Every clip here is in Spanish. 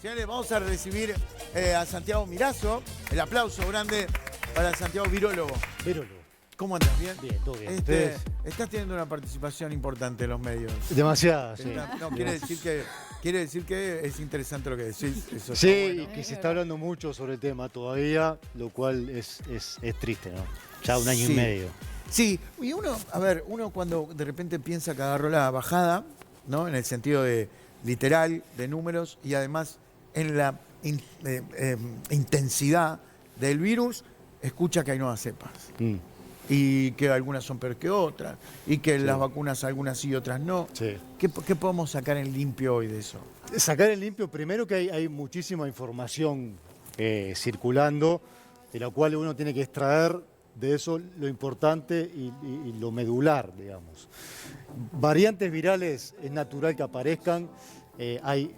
Señores, vamos a recibir a Santiago Mirazo. El aplauso grande para Santiago, virólogo. Virólogo. ¿Cómo andas? ¿Bien? Bien, todo bien. Estás teniendo una participación importante en los medios. Demasiada, sí. No, quiere decir que es interesante lo que decís. Eso Sí, está bueno. y que se está hablando mucho sobre el tema todavía, lo cual es triste, ¿no? Ya un año Sí. y medio. Sí, y uno cuando de repente piensa que agarró la bajada, ¿no? En el sentido de literal, de números, y además en la intensidad del virus, escucha que hay nuevas cepas. Y que algunas son peor que otras, y que las vacunas algunas sí y otras no. Sí. ¿Qué podemos sacar en limpio hoy de eso? Sacar en limpio, primero que hay muchísima información circulando, de la cual uno tiene que extraer de eso lo importante y lo medular, digamos. Variantes virales es natural que aparezcan, hay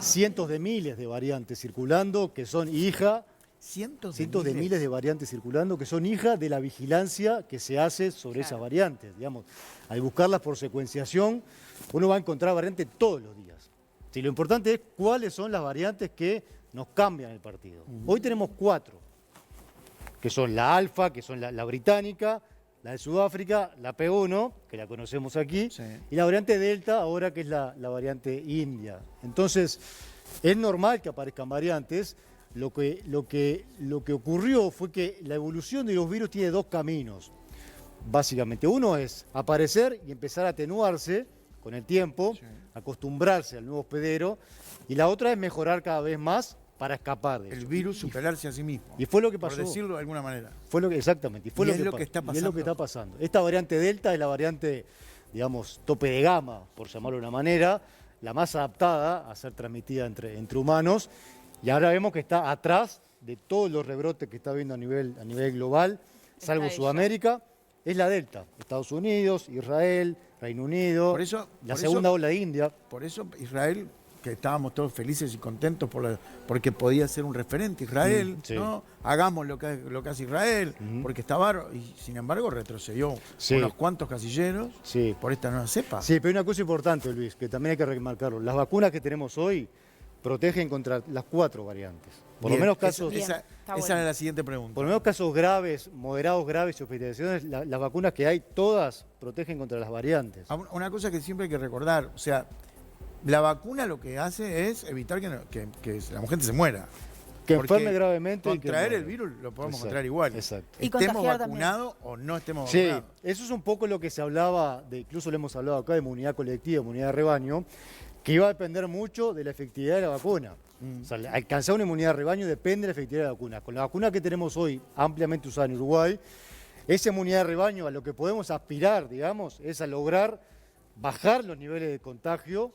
cientos de miles de variantes circulando que son hija. Cientos De miles de variantes circulando que son hijas de la vigilancia que se hace sobre esas variantes. Digamos, al buscarlas por secuenciación, uno va a encontrar variantes todos los días. Sí, lo importante es cuáles son las variantes que nos cambian el partido. Hoy tenemos 4, que son la alfa, que son la británica, la de Sudáfrica, la P1, que la conocemos aquí, y la variante delta, ahora que es la variante india. Entonces, es normal que aparezcan variantes. Lo que ocurrió fue que la evolución de los virus tiene 2 caminos, básicamente. Uno es aparecer y empezar a atenuarse con el tiempo, acostumbrarse al nuevo hospedero, y la otra es mejorar cada vez más para escapar de eso. El virus superarse a sí mismo. Y fue lo que pasó. Por decirlo de alguna manera. Exactamente. Y es lo que está pasando. Y es lo que está pasando. Esta variante Delta es la variante, digamos, tope de gama, por llamarlo de una manera, la más adaptada a ser transmitida entre humanos. Y ahora vemos que está atrás de todos los rebrotes que está habiendo a nivel global, salvo Sudamérica, es la Delta. Estados Unidos, Israel, Reino Unido, la segunda ola de India. Por eso Israel, que estábamos todos felices y contentos porque podía ser un referente Israel, ¿no? Hagamos lo que hace Israel, porque está bárbaro, y sin embargo retrocedió unos cuantos casilleros por esta nueva cepa. Sí, pero hay una cosa importante, Luis, que también hay que remarcarlo. Las vacunas que tenemos hoy protegen contra las 4 variantes. Por lo menos casos. Esa era la siguiente pregunta. Por lo menos casos graves, moderados graves y hospitalizaciones, las vacunas que hay, todas protegen contra las variantes. Una cosa que siempre hay que recordar, o sea, la vacuna lo que hace es evitar que la gente se muera. Que enferme gravemente. Contraer el virus lo podemos contraer igual. Exacto. Estemos vacunados o no estemos vacunados. Sí, eso es un poco lo que se hablaba, incluso lo hemos hablado acá, de inmunidad colectiva, inmunidad de rebaño, que iba a depender mucho de la efectividad de la vacuna. O sea, alcanzar una inmunidad de rebaño depende de la efectividad de la vacuna. Con la vacuna que tenemos hoy, ampliamente usada en Uruguay, esa inmunidad de rebaño a lo que podemos aspirar, digamos, es a lograr bajar los niveles de contagio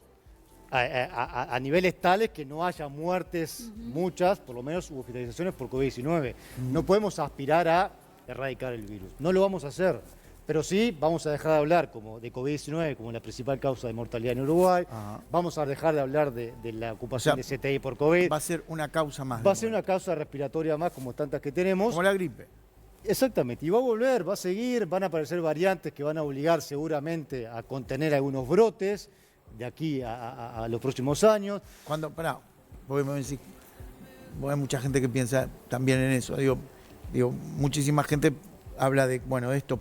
a niveles tales que no haya muertes muchas, por lo menos hospitalizaciones por COVID-19. No podemos aspirar a erradicar el virus. No lo vamos a hacer. Pero sí vamos a dejar de hablar de COVID-19 como la principal causa de mortalidad en Uruguay. Vamos a dejar de hablar de la ocupación de CTI por COVID. Va a ser una causa más. Va a ser una causa respiratoria más como tantas que tenemos. Como la gripe. Exactamente. Y va a volver, va a seguir, van a aparecer variantes que van a obligar seguramente a contener algunos brotes de aquí a los próximos años. Porque me decís, hay mucha gente que piensa también en eso. Digo, muchísima gente habla de, esto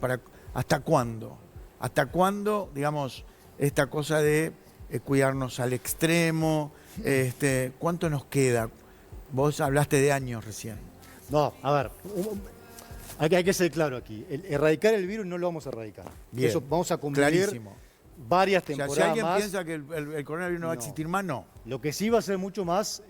¿hasta cuándo? ¿Hasta cuándo, digamos, esta cosa de cuidarnos al extremo? ¿Cuánto nos queda? Vos hablaste de años recién. No, a ver, hay que ser claro aquí. Erradicar el virus no lo vamos a erradicar. Bien, eso vamos a convivir varias temporadas. Si alguien piensa que el coronavirus no va a existir más, no. Lo que sí va a ser mucho más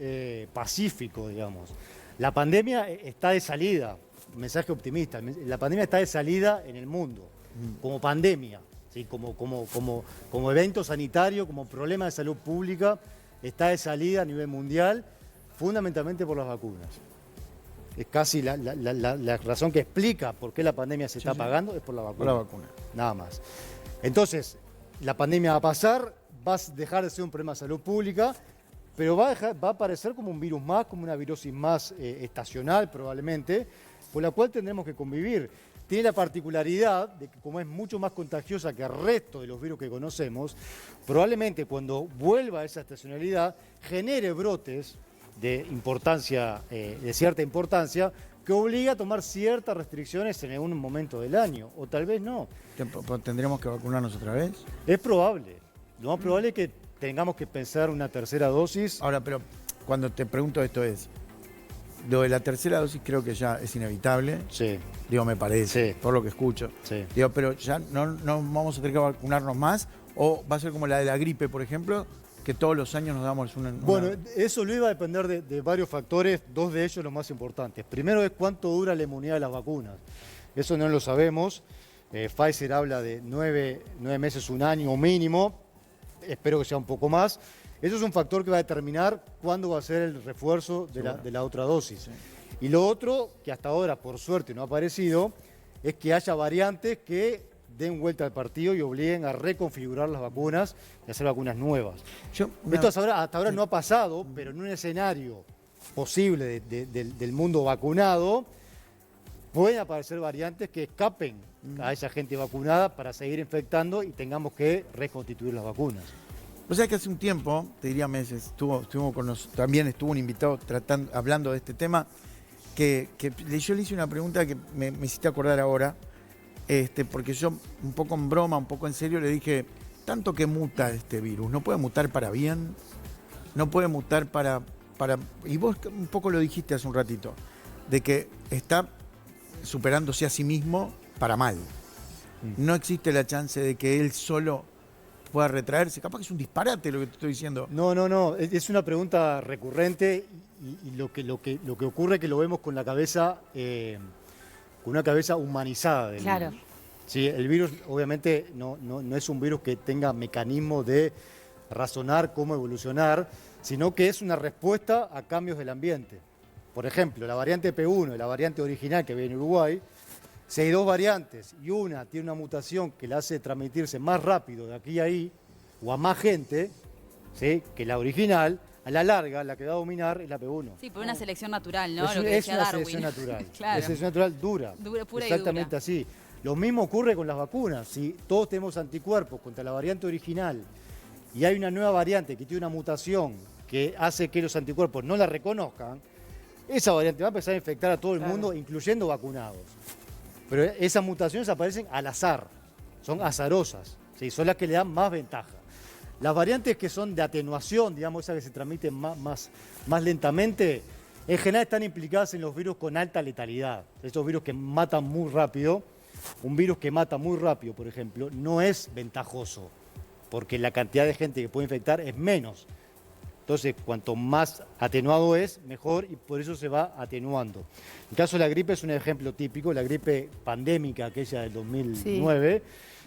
pacífico, digamos. La pandemia está de salida. Mensaje optimista. La pandemia está de salida en el mundo, como pandemia, ¿sí? como evento sanitario, como problema de salud pública, está de salida a nivel mundial, fundamentalmente por las vacunas. Es casi la razón que explica por qué la pandemia se está apagando, es por la vacuna. Por la vacuna. Nada más. Entonces, la pandemia va a pasar, va a dejar de ser un problema de salud pública, pero va a aparecer como un virus más, como una virosis más estacional probablemente, con la cual tendremos que convivir. tiene la particularidad de que como es mucho más contagiosa que el resto de los virus que conocemos, probablemente cuando vuelva a esa estacionalidad genere brotes de importancia, de cierta importancia, que obliga a tomar ciertas restricciones en algún momento del año, o tal vez no. ¿Tendremos que vacunarnos otra vez? Es probable. Lo más probable es que tengamos que pensar una tercera dosis. Ahora, pero cuando te pregunto esto es, lo de la tercera dosis creo que ya es inevitable. Sí. Digo, me parece, Sí. por lo que escucho. Sí. Digo, pero ya no vamos a tener que vacunarnos más, o va a ser como la de la gripe, por ejemplo, que todos los años nos damos una... Bueno, eso lo iba a depender de varios factores, dos de ellos los más importantes. Primero es cuánto dura la inmunidad de las vacunas. Eso no lo sabemos. Pfizer habla de 9 meses, un año mínimo. Espero que sea un poco más. Eso es un factor que va a determinar cuándo va a ser el refuerzo de la otra dosis. Sí. Y lo otro, que hasta ahora por suerte no ha aparecido, es que haya variantes que den vuelta al partido y obliguen a reconfigurar las vacunas y hacer vacunas nuevas. Esto hasta ahora no ha pasado, pero en un escenario posible del mundo vacunado, pueden aparecer variantes que escapen a esa gente vacunada para seguir infectando y tengamos que reconstituir las vacunas. O sea que hace un tiempo, te diría meses, también estuvo un invitado hablando de este tema, que yo le hice una pregunta que me hiciste acordar ahora, porque yo un poco en broma, un poco en serio le dije, tanto que muta este virus, ¿no puede mutar para bien? ¿No puede mutar para... Y vos un poco lo dijiste hace un ratito, de que está superándose a sí mismo para mal. No existe la chance de que él solo pueda retraerse. Capaz que es un disparate lo que te estoy diciendo. No. Es una pregunta recurrente y lo que ocurre es que lo vemos con la cabeza, con una cabeza humanizada del Claro. virus. Sí, el virus obviamente no es un virus que tenga mecanismo de razonar cómo evolucionar, sino que es una respuesta a cambios del ambiente. Por ejemplo, la variante P1 y la variante original que viene en Uruguay, si hay dos variantes y una tiene una mutación que la hace transmitirse más rápido de aquí a ahí o a más gente, ¿sí?, que la original, a la larga la que va a dominar es la P1. Sí, por una selección natural, ¿no? Es, Lo que es decía una Darwin. selección natural. Claro. La selección natural dura. Pura y Exactamente dura. así. Lo mismo ocurre con las vacunas. Si todos tenemos anticuerpos contra la variante original y hay una nueva variante que tiene una mutación que hace que los anticuerpos no la reconozcan, esa variante va a empezar a infectar a todo el mundo, incluyendo vacunados. Pero esas mutaciones aparecen al azar, son azarosas, ¿sí?, son las que le dan más ventaja. Las variantes que son de atenuación, digamos, esas que se transmiten más lentamente, en general están implicadas en los virus con alta letalidad. Esos virus que matan muy rápido. Un virus que mata muy rápido, por ejemplo, no es ventajoso, porque la cantidad de gente que puede infectar es menos. Entonces, cuanto más atenuado es, mejor, y por eso se va atenuando. El caso de la gripe es un ejemplo típico. La gripe pandémica, aquella del 2009,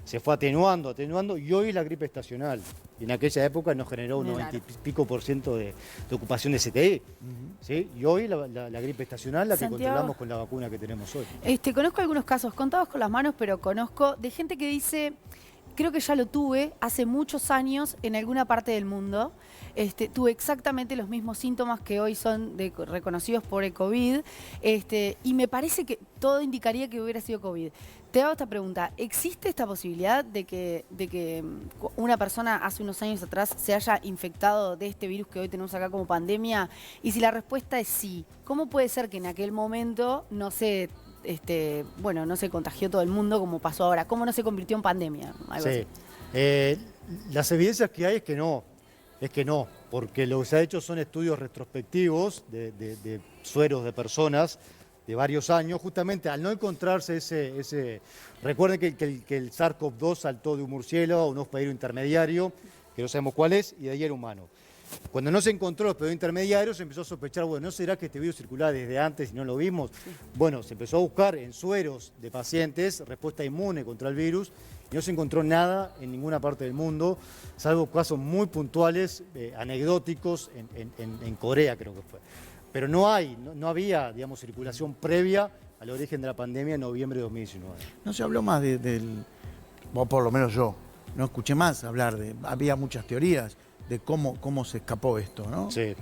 se fue atenuando, y hoy es la gripe estacional. Y en aquella época nos generó un 90 y pico % de ocupación de CTI. ¿Sí? Y hoy la gripe estacional, la que Santiago, controlamos con la vacuna que tenemos hoy. Conozco algunos casos, contados con las manos, pero conozco de gente que dice, creo que ya lo tuve hace muchos años en alguna parte del mundo. Tuve exactamente los mismos síntomas que hoy son reconocidos por el COVID, y me parece que todo indicaría que hubiera sido COVID. Te hago esta pregunta, ¿existe esta posibilidad de que una persona hace unos años atrás se haya infectado de este virus que hoy tenemos acá como pandemia? Y si la respuesta es sí, ¿cómo puede ser que en aquel momento no se contagió todo el mundo como pasó ahora? ¿Cómo no se convirtió en pandemia? Algo así. Las evidencias que hay es que no, porque lo que se ha hecho son estudios retrospectivos de sueros de personas de varios años, justamente al no encontrarse ese... Recuerden que el SARS-CoV-2 saltó de un murciélago a un hospedero intermediario, que no sabemos cuál es, y de ahí era humano. Cuando no se encontró el hospedero intermediario, se empezó a sospechar, bueno, ¿no será que este virus circulaba desde antes y no lo vimos? Sí. Bueno, se empezó a buscar en sueros de pacientes respuesta inmune contra el virus y no se encontró nada en ninguna parte del mundo, salvo casos muy puntuales, anecdóticos, en Corea creo que fue. Pero no había, digamos, circulación previa al origen de la pandemia en noviembre de 2019. No se habló más o por lo menos yo, no escuché más hablar había muchas teorías de cómo se escapó esto, ¿no? Sí.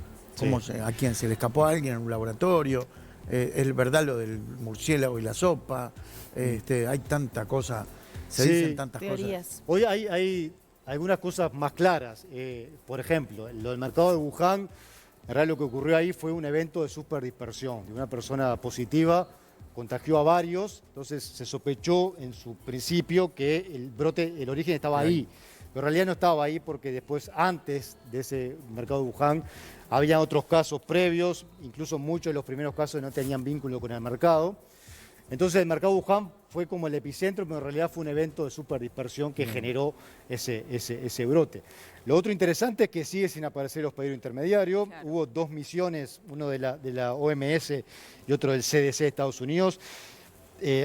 ¿A quién? ¿Se le escapó a alguien en un laboratorio? es verdad lo del murciélago y la sopa, hay tanta cosa, se Sí. dicen tantas Teorías. cosas. Hoy hay algunas cosas más claras. Por ejemplo, lo del mercado de Wuhan, en realidad lo que ocurrió ahí fue un evento de superdispersión, de una persona positiva contagió a varios, entonces se sospechó en su principio que el brote, el origen estaba ahí, pero en realidad no estaba ahí porque después, antes de ese mercado de Wuhan, había otros casos previos, incluso muchos de los primeros casos no tenían vínculo con el mercado. Entonces el mercado de Wuhan fue como el epicentro, pero en realidad fue un evento de superdispersión que generó ese brote. Lo otro interesante es que sigue sin aparecer el hospedero intermediario. Claro. Hubo 2 misiones, uno de la OMS y otro del CDC de Estados Unidos.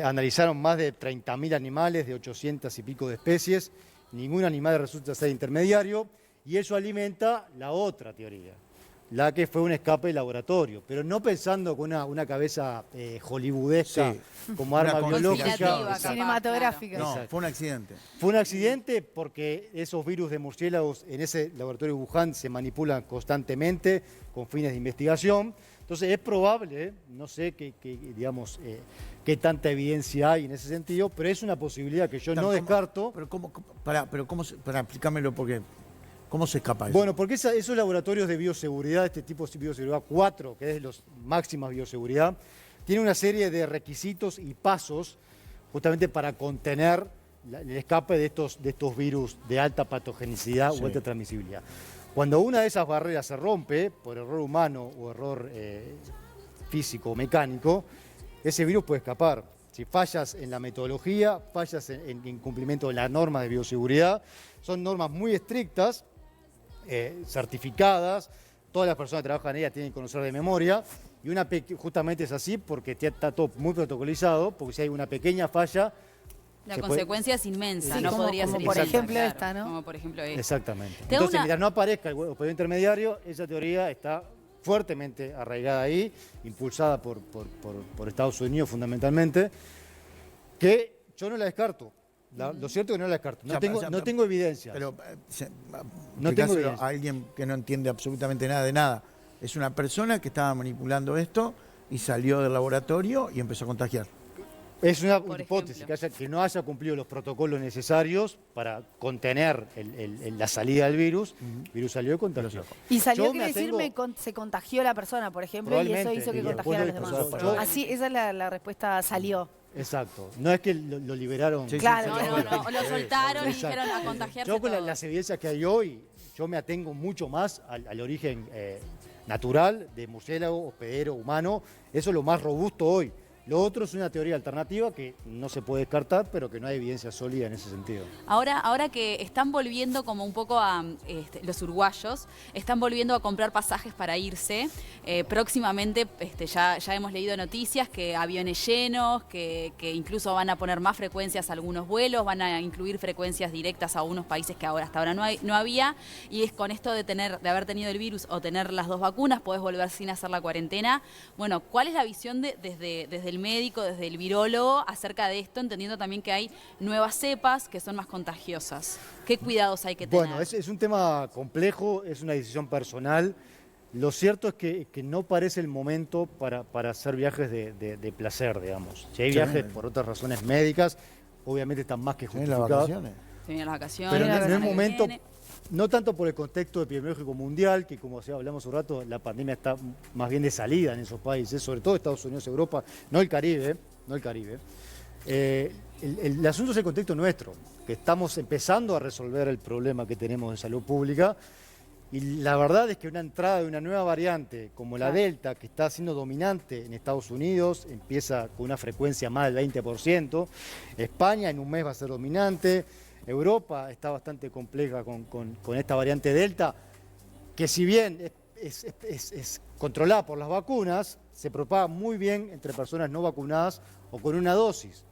Analizaron más de 30.000 animales de 800 y pico de especies. Ningún animal resulta ser intermediario y eso alimenta la otra teoría, la que fue un escape de laboratorio, pero no pensando con una cabeza hollywoodesca Sí. como Una arma conspiración. biológica. Capaz, Cinematográfica. No, Exacto. fue un accidente. Fue un accidente porque esos virus de murciélagos en ese laboratorio de Wuhan se manipulan constantemente con fines de investigación. Entonces es probable, no sé digamos, qué tanta evidencia hay en ese sentido, pero es una posibilidad que yo no ¿Cómo- descarto. Pero para explícamelo, porque ¿cómo se escapa eso? Bueno, porque esos laboratorios de bioseguridad, este tipo de bioseguridad 4, que es los máximas bioseguridad, tiene una serie de requisitos y pasos justamente para contener el escape de estos virus de alta patogenicidad Sí. o alta transmisibilidad. Cuando una de esas barreras se rompe por error humano o error físico o mecánico, ese virus puede escapar. Si fallas en la metodología, fallas en cumplimiento de la norma de bioseguridad, son normas muy estrictas, certificadas, todas las personas que trabajan en ella tienen que conocer de memoria, y justamente es así porque está todo muy protocolizado, porque si hay una pequeña falla, La se puede- consecuencia es inmensa, Sí, no como- podría como ser por inmensa, ejemplo claro. esta, ¿no? Como por ejemplo esta. exactamente. Tengo Entonces, una- mientras no aparezca el hospedero intermediario, esa teoría está fuertemente arraigada ahí, impulsada por Estados Unidos fundamentalmente, que yo no la descarto. Lo cierto es que no la descarto. No, O sea, no tengo evidencias. Pero No tengo explicáselo evidencia. a alguien que no entiende absolutamente nada de nada. Es una persona que estaba manipulando esto y salió del laboratorio y empezó a contagiar. Es una Por hipótesis ejemplo. que no haya cumplido los protocolos necesarios para contener la salida del virus. El virus salió y contagió. Y salió, Yo quiere me decir, atengo- se contagió la persona, por ejemplo, y eso Probablemente, hizo que y después contagiara a los de demás. pasar- yo- Así, esa es la respuesta, salió. Exacto. No es que lo liberaron. Sí, Claro. No, no, no, lo soltaron y Exacto. dijeron a contagiarse Yo con todos. las evidencias que hay hoy, yo me atengo mucho más al origen natural de murciélago, hospedero, humano. Eso es lo más robusto hoy. Lo otro es una teoría alternativa que no se puede descartar, pero que no hay evidencia sólida en ese sentido. Ahora que están volviendo como un poco a los uruguayos, están volviendo a comprar pasajes para irse. Próximamente ya hemos leído noticias que aviones llenos, que incluso van a poner más frecuencias a algunos vuelos, van a incluir frecuencias directas a unos países que hasta ahora no había. Y es con esto de haber tenido el virus o tener las 2 vacunas, podés volver sin hacer la cuarentena. Bueno, ¿cuál es la visión desde el médico, desde el virólogo acerca de esto, entendiendo también que hay nuevas cepas que son más contagiosas? ¿Qué cuidados hay que tener? Bueno, es un tema complejo, es una decisión personal. Lo cierto es que no parece el momento para hacer viajes de placer, digamos. Si hay Sí. viajes por otras razones médicas, obviamente están más que ¿Tienen las justificados. vacaciones? Se vienen las vacaciones. Pero la no es semana que momento, viene. no tanto por el contexto epidemiológico mundial, que como hablamos un rato, la pandemia está más bien de salida en esos países, sobre todo Estados Unidos, Europa, no el Caribe. El asunto es el contexto nuestro, que estamos empezando a resolver el problema que tenemos de salud pública. Y la verdad es que una entrada de una nueva variante como la Claro. Delta, que está siendo dominante en Estados Unidos, empieza con una frecuencia más del 20%. España en un mes va a ser dominante. Europa está bastante compleja con esta variante Delta, que si bien es controlada por las vacunas, se propaga muy bien entre personas no vacunadas o con una dosis.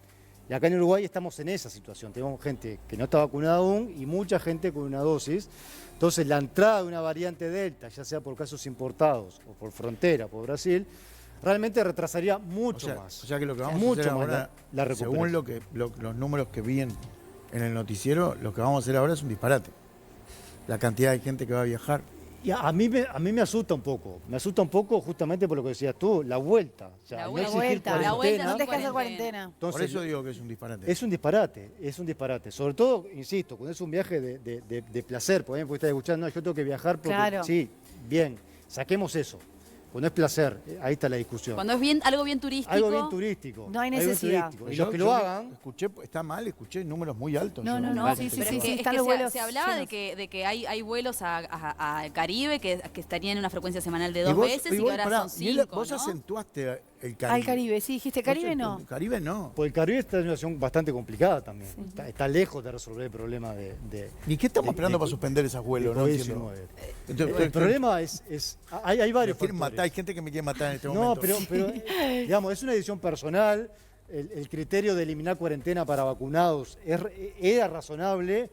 Y acá en Uruguay estamos en esa situación. Tenemos gente que no está vacunada aún y mucha gente con una dosis. Entonces la entrada de una variante Delta, ya sea por casos importados o por frontera, por Brasil, realmente retrasaría mucho más. O sea que lo que vamos a mucho hacer más ahora, la recuperación. según los números que vi en el noticiero, lo que vamos a hacer ahora es un disparate. La cantidad de gente que va a viajar. Y a mí me asusta un poco justamente por lo que decías tú, la vuelta. O sea, La no vuelta, exigir la vuelta cuarentena. No te dejes hacer cuarentena. cuarentena. Por Entonces, eso digo que es un disparate. es un disparate. Sobre todo, insisto, cuando es un viaje de placer, por ejemplo, estás escuchando, no, yo tengo que viajar porque Claro. sí, bien, saquemos eso. Cuando es placer, ahí está la discusión. Cuando es algo bien turístico. Algo bien turístico. No hay algo bien necesidad. turístico. Y Yo- los que yo lo me hagan, Escuché, está mal, escuché números muy altos. No, yo. no, no, Vale, sí, sí, Pero sí, es que, sí, es están que los vuelos se hablaba llenos. de que hay vuelos al Caribe que estarían en una frecuencia semanal de 2 vos- veces y que vos, ahora pará, son Nela, 5, vos ¿no? acentuaste el Caribe. Al Caribe, sí, dijiste Caribe no. El Caribe no. pues el Caribe está en una situación bastante complicada también. Está lejos de resolver el problema de ¿Y qué estamos de- esperando de- para suspender esos vuelos? No entiendo. COVID-19. Entonces, El problema es hay varios me quieren matar, hay factores. gente que me quiere matar en este No, momento. pero digamos, es una decisión personal. El criterio de eliminar cuarentena para vacunados era razonable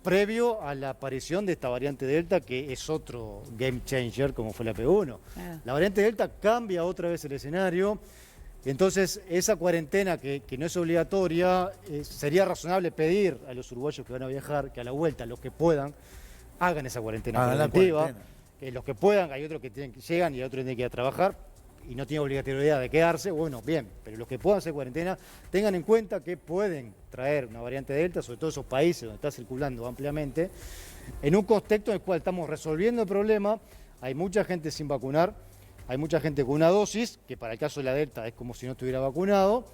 previo a la aparición de esta variante Delta, que es otro game changer como fue la P1. Claro. La variante Delta cambia otra vez el escenario. Entonces, esa cuarentena que no es obligatoria, sería razonable pedir a los uruguayos que van a viajar, que a la vuelta, los que puedan, hagan esa cuarentena Hagan la preventiva. cuarentena. Que los que puedan, hay otros que llegan y otros tienen que ir a trabajar y no tienen obligatoriedad de quedarse, bueno, bien, pero los que puedan hacer cuarentena, tengan en cuenta que pueden traer una variante Delta, sobre todo esos países donde está circulando ampliamente, en un contexto en el cual estamos resolviendo el problema, hay mucha gente sin vacunar, hay mucha gente con una dosis, que para el caso de la Delta es como si no estuviera vacunado,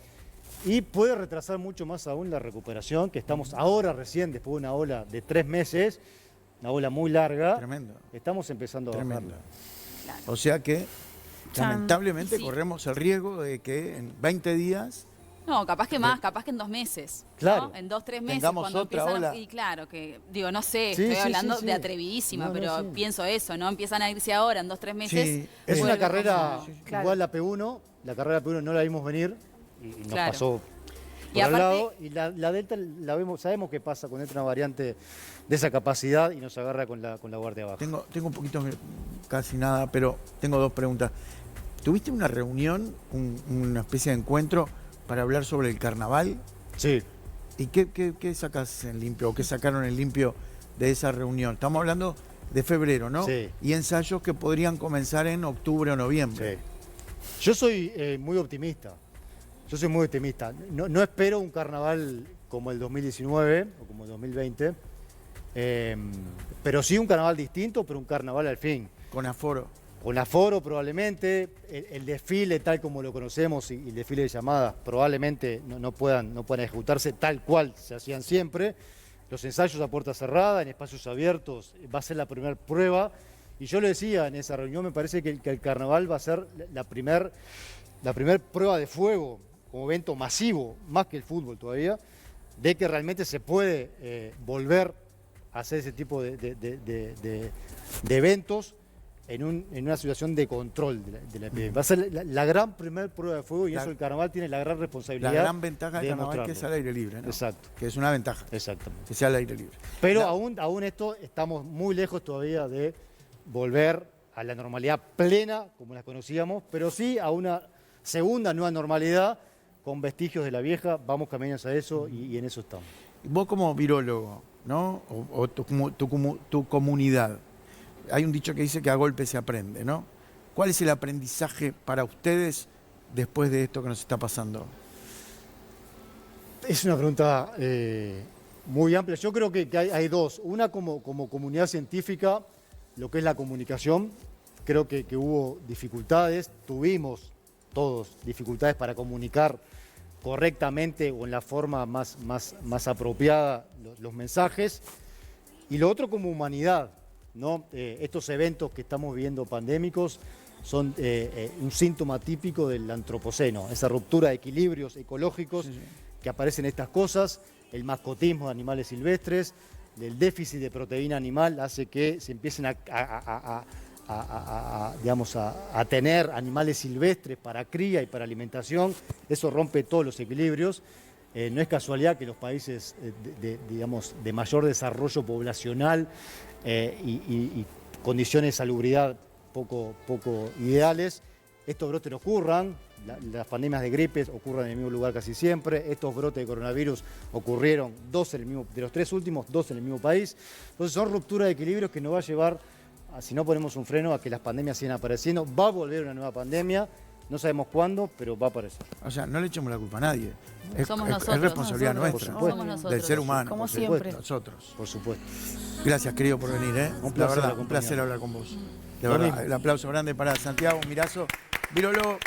y puede retrasar mucho más aún la recuperación, que estamos ahora recién, después de una ola de 3 meses, una ola muy larga, Tremendo. estamos empezando a Tremendo. bajarla. O sea que, Chan. lamentablemente, Sí. corremos el riesgo de que en 20 días No, capaz que más, capaz que en 2 meses. ¿no? Claro. En 2, 3 meses. Tengamos cuando otra empiezan ola. Y claro, que digo, no sé, Sí, estoy sí, hablando sí, sí. de atrevidísima, No, no, pero sí. pienso eso, ¿no? Empiezan a irse ahora en 2, 3 meses. Sí, Es vuelve una carrera, como- Claro. igual la P1, la carrera P1 no la vimos venir y nos Claro. pasó Y por al aparte- lado. Y la Delta la vemos, sabemos qué pasa con esta una variante de esa capacidad y nos agarra con la guardia baja. tengo un poquito, casi nada, pero tengo 2 preguntas. ¿Tuviste una reunión, una especie de encuentro para hablar sobre el carnaval? Sí, ¿Y qué sacas en limpio o qué sacaron en limpio de esa reunión? Estamos hablando de febrero, ¿no? Sí. Y ensayos que podrían comenzar en octubre o noviembre. sí. Yo soy muy optimista. Yo soy muy optimista. No espero un carnaval como el 2019 o como el 2020, pero sí un carnaval distinto, pero un carnaval al fin. Con aforo. Con aforo probablemente, el desfile tal como lo conocemos y el desfile de llamadas probablemente no puedan ejecutarse tal cual se hacían siempre. Los ensayos a puerta cerrada, en espacios abiertos, va a ser la primera prueba. Y yo lo decía en esa reunión, me parece que el carnaval va a ser la primer prueba de fuego como evento masivo, más que el fútbol todavía, de que realmente se puede volver a hacer ese tipo de eventos en una situación de control de la epidemia. Va a ser la gran primer prueba de fuego y eso el carnaval tiene la gran La responsabilidad. gran ventaja del de carnaval que es demostrarlo. al aire libre, ¿no? Exacto. Que es una ventaja, Exactamente. que sea al aire libre. Pero La- aún esto estamos muy lejos todavía de volver a la normalidad plena, como la conocíamos, pero sí a una segunda nueva normalidad con vestigios de la vieja. Vamos caminos a eso y en eso estamos. Vos como virólogo, ¿no? O tu comunidad. Hay un dicho que dice que a golpe se aprende, ¿no? ¿Cuál es el aprendizaje para ustedes después de esto que nos está pasando? Es una pregunta muy amplia. Yo creo que hay dos. Una como comunidad científica, lo que es la comunicación. Creo que hubo dificultades, tuvimos todos dificultades para comunicar correctamente o en la forma más apropiada los mensajes. Y lo otro como humanidad, ¿no? Estos eventos que estamos viviendo pandémicos son un síntoma típico del antropoceno, esa ruptura de equilibrios ecológicos que aparecen estas cosas, el mascotismo de animales silvestres, el déficit de proteína animal hace que se empiecen a tener animales silvestres para cría y para alimentación. Eso rompe todos los equilibrios. No es casualidad que los países de mayor desarrollo poblacional y condiciones de salubridad poco ideales, estos brotes ocurran. Las pandemias de gripes ocurren en el mismo lugar casi siempre. Estos brotes de coronavirus ocurrieron de los 3 últimos, 2 en el mismo país. Entonces son rupturas de equilibrios que nos va a llevar si no ponemos un freno a que las pandemias sigan apareciendo. Va a volver una nueva pandemia, no sabemos cuándo, pero va a aparecer. O sea, no le echemos la culpa a nadie. Somos Es nosotros, responsabilidad nosotros, nuestra, por supuesto. Somos nosotros. del ser humano, Como por siempre. supuesto, nosotros. Por supuesto. Gracias, querido, por venir. Un La placer verdad, un acompañarme. placer hablar con vos. De Lo verdad, mismo. el aplauso grande para Santiago Mirazo. Virolo.